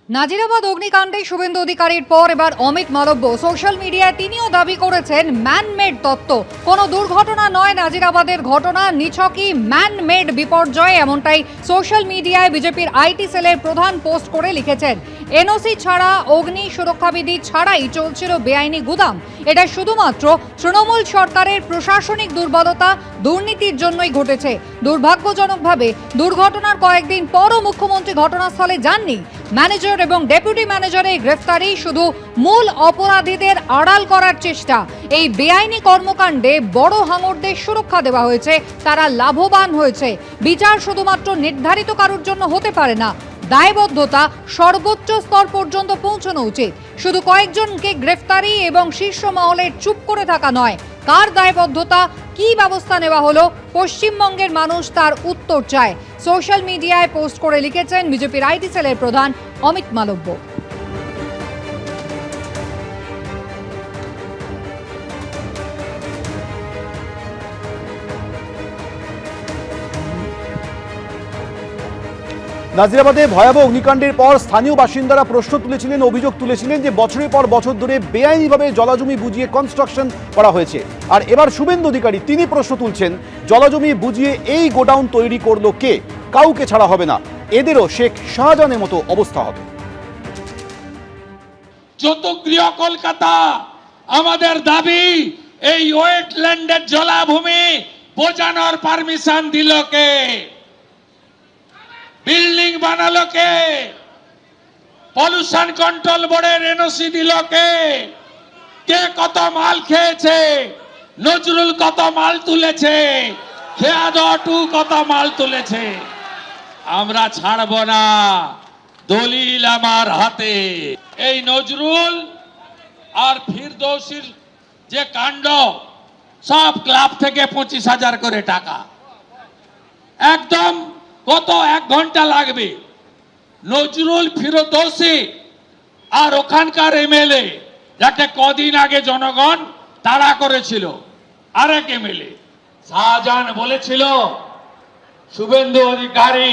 নাজিরাবাদ অগ্নিকাণ্ডে শুভেন্দু অধিকারীর পর এবার অমিত মালব্য সোশ্যাল মিডিয়ায় তিনিও দাবি করেছেন ম্যানমেড তত্ত্ব। কোনো দুর্ঘটনা নয় নাজিরাবাদের ঘটনা, নিছকই ম্যানমেড বিপর্যয়, এমনটাই সোশ্যাল মিডিয়ায় বিজেপির আইটি সেলের প্রধান পোস্ট করে লিখেছেন। এনওসি ছাড়া, অগ্নি সুরক্ষাবিধি ছাড়াই চলছিল বেআইনি গুদাম। এটা শুধুমাত্র তৃণমূল সরকারের প্রশাসনিক দুর্বলতা, দুর্নীতির জন্যই ঘটেছে। দুর্ভাগ্যজনকভাবে দুর্ঘটনার কয়েকদিন পরও মুখ্যমন্ত্রী ঘটনাস্থলে যাননি। ম্যানেজার এবং ডেপুটি ম্যানেজারের গ্রেফতারি শুধু মূল অপরাধীদের আড়াল করার চেষ্টা। এই বেআইনি কর্মকাণ্ডে বড় হাঙরদের সুরক্ষা দেওয়া হয়েছে, তারা লাভবান হয়েছে। বিচার শুধুমাত্র নির্ধারিত কারোর জন্য হতে পারে না, দায়বদ্ধতা সর্বোচ্চ স্তর পর্যন্ত পৌঁছানো উচিত। শুধু কয়েকজনকে গ্রেফতারি এবং শীর্ষ মহলের চুপ করে থাকা নয়, কার দায়বদ্ধতা, কি ব্যবস্থা নেওয়া হলো, পশ্চিমবঙ্গের মানুষ তার উত্তর চায়। সোশ্যাল মিডিয়ায় পোস্ট করে লিখেছেন বিজেপির আইটি সেলের প্রধান অমিত মালব্য। নাজিরাবাদে ভয়াবহ অগ্নিকাণ্ডের পর স্থানীয় বাসিন্দারা প্রশ্ন তুলেছিলেন, অভিযোগ তুলেছিলেন যে বছরের পর বছর ধরে বেআইনিভাবে জলাজমি বুঝিয়ে কনস্ট্রাকশন করা হয়েছে। আর এবার শুভেন্দু অধিকারী তিনি প্রশ্ন তুলছেন, জলাজমি বুঝিয়ে এই গোডাউন তৈরি করলো কে? কাউকে ছাড়া হবে না, এদেরও শেখ শাহজাহানের মতো অবস্থা হবে। যত গৃহ কলকাতা, আমাদের দাবি এই ওয়েটল্যান্ডের জলাভূমি বোঝানোর পারমিশন দিল কে? বিল্ডিং বানালো কে? পলিউশন কন্ট্রোল বোর্ডের এনওসি দিল কে? কে কত মাল খেয়েছে? নজরুল কত মাল তুলেছে? খেয়াদটু কত মাল তুলেছে? আমরা ছাড়ব না, দলিল আমার হাতে। এই নজরুল আর ফিরদৌসির যে কাণ্ড, সব ক্লাব থেকে 25,000 করে টাকা, একদম কত 1 ঘন্টা লাগবে। নজরুল, ফিরদৌসি আর ওখানকার এমএলএ, যাকে কদিন আগে জনগণ তাড়া করেছিল, আরেক এমএলএ শাহজাহান বলেছিল শুভেন্দু অধিকারী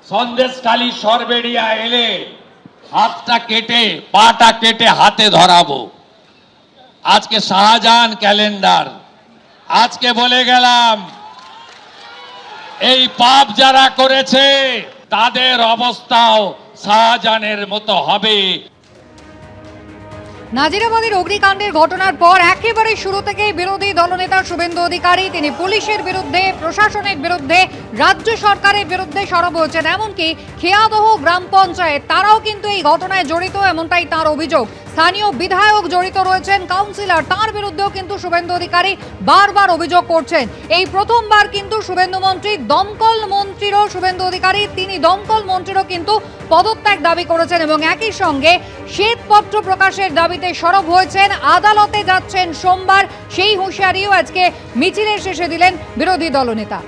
সন্দেশখালী সরবেড়িয়া এলে হাতটা কেটে, পাটা কেটে হাতে ধরাবো। আজকে শাহজাহান ক্যালেন্ডার, আজকে বলে গেলাম এই পাপ যারা করেছে তাদের অবস্থাও শাহজাহানের মতো হবে। নাজিরাবাদের অগ্নিকাণ্ডের ঘটনার পর একেবারে শুরু থেকেই বিরোধী দলনেতা শুভেন্দু অধিকারী তিনি পুলিশের বিরুদ্ধে, প্রশাসনের বিরুদ্ধে, রাজ্য সরকারের বিরুদ্ধে সরব হয়েছেন। এমনকি খেয়াদহ গ্রাম পঞ্চায়েত তারাও কিন্তু এই ঘটনায় জড়িত, এমনটাই তার অভিযোগ। স্থানীয় বিধায়ক জড়িত রয়েছেন, কাউন্সিলর, তার বিরুদ্ধেও কিন্তু শুভেন্দু অধিকারী বারবার অভিযোগ করছেন। এই প্রথমবার কিন্তু শুভেন্দু মন্ত্রী, দমকল মন্ত্রীরও শুভেন্দু অধিকারী, তিনি দমকল মন্ত্রীরও কিন্তু পদত্যাগ দাবি করেছেন এবং একই সঙ্গে শ্বেতপত্র প্রকাশের দাবিতে সরব হয়েছেন। আদালতে যাচ্ছেন সোমবার, সেই হুঁশিয়ারিও আজকে মিছিলের শেষে দিলেন বিরোধী দলনেতা।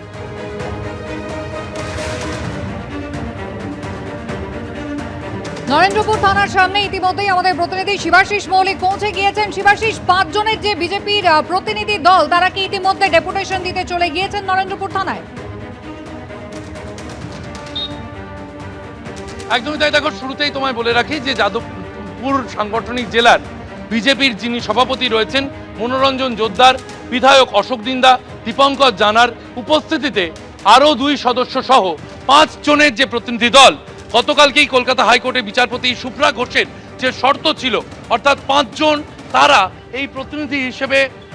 নরেন্দ্রপুর থানার সামনে ইতিমধ্যেই আমাদের প্রতিনিধি শিবাশিস মৌলিক পৌঁছে গিয়েছেন। শিবাশিস, 5 জনের যে বিজেপির প্রতিনিধি দল, তারা কি ইতিমধ্যে ডেপুটেশন দিতে চলে গিয়েছেন নরেন্দ্রপুর থানায়? একদমই তাই। দেখো, শুরুতেই তোমায় বলে রাখি যে যাদবপুর সাংগঠনিক জেলার বিজেপির যিনি সভাপতি রয়েছেন মনোরঞ্জন জোদ্দার, বিধায়ক অশোক দিন্দা, দীপঙ্কর জানার উপস্থিতিতে আরও 2 সদস্য সহ 5 জনের যে প্রতিনিধি দল, গতকালকেই কলকাতা হাইকোর্টের বিচারপতি সুপ্রা ঘোষের যে শর্ত ছিল, অর্থাৎ 5 জন তারা এই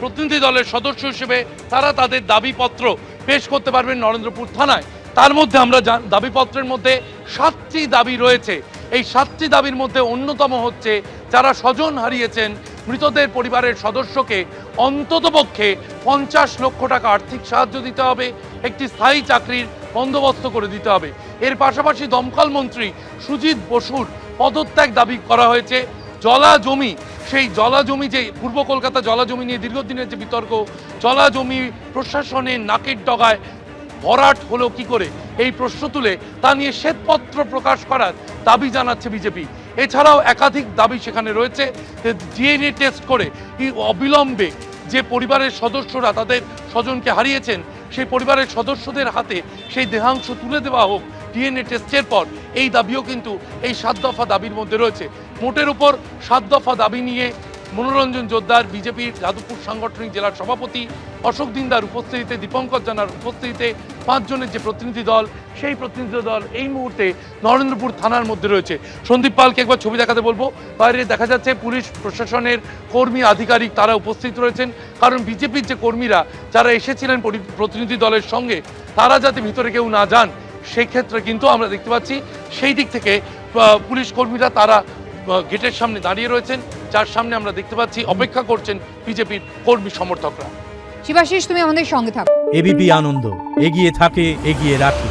প্রতিনিধি দলের সদস্য হিসেবে তারা তাদের দাবিপত্র পেশ করতে পারবেন নরেন্দ্রপুর থানায়। তার মধ্যে আমরা দাবিপত্রের মধ্যে 7টি দাবি রয়েছে। এই 7টি দাবির মধ্যে অন্যতম হচ্ছে যারা স্বজন হারিয়েছেন মৃতদের পরিবারের সদস্যকে অন্ততপক্ষে 50 লক্ষ টাকা আর্থিক সাহায্য দিতে হবে, একটি স্থায়ী চাকরির বন্দোবস্ত করে দিতে হবে। এর পাশাপাশি দমকল মন্ত্রী সুজিত বসুর পদত্যাগ দাবি করা হয়েছে। জলাজমি, সেই জলাজমি, যে পূর্ব কলকাতা জলাজমি নিয়ে দীর্ঘদিনের যে বিতর্ক, জলাজমি প্রশাসনের নাকের ডগায় ভরাট হলো কি করে, এই প্রশ্ন তুলে তা নিয়ে শ্বেতপত্র প্রকাশ করার দাবি জানাচ্ছে বিজেপি। এছাড়াও একাধিক দাবি সেখানে রয়েছে। ডিএনএ টেস্ট করে অবিলম্বে যে পরিবারের সদস্যরা তাদের স্বজনকে হারিয়েছেন সেই পরিবারের সদস্যদের হাতে সেই দেহাংশ তুলে দেওয়া হোক, ডিএনএ টেস্টের পর এই দাবিও কিন্তু এই 7 দফা দাবির মধ্যে রয়েছে। মোটের উপর 7 দফা দাবি নিয়ে মনোরঞ্জন জোদ্দার, বিজেপির যাদবপুর সাংগঠনিক জেলার সভাপতি অশোক দিনদার উপস্থিতিতে, দীপঙ্কর জানার উপস্থিতিতে 5 জনের যে প্রতিনিধি দল, সেই প্রতিনিধি দল এই মুহূর্তে নরেন্দ্রপুর থানার মধ্যে রয়েছে। সন্দীপ পালকে একবার ছবি দেখাতে বলবো। বাইরে দেখা যাচ্ছে পুলিশ প্রশাসনের কর্মী, আধিকারিক তারা উপস্থিত রয়েছেন, কারণ বিজেপির যে কর্মীরা যারা এসেছিলেন প্রতিনিধি দলের সঙ্গে, তারা যাতে ভিতরে কেউ না যান সেই ক্ষেত্রে কিন্তু আমরা দেখতে পাচ্ছি সেই দিক থেকে পুলিশ কর্মীরা তারা গেটের সামনে দাঁড়িয়ে রয়েছেন, যার সামনে আমরা দেখতে পাচ্ছি অপেক্ষা করছেন বিজেপির কর্মী সমর্থকরা। শিবাশিস, তুমি আমাদের সঙ্গে থাকো। এবিপি আনন্দ, এগিয়ে থাকে, এগিয়ে রাখে।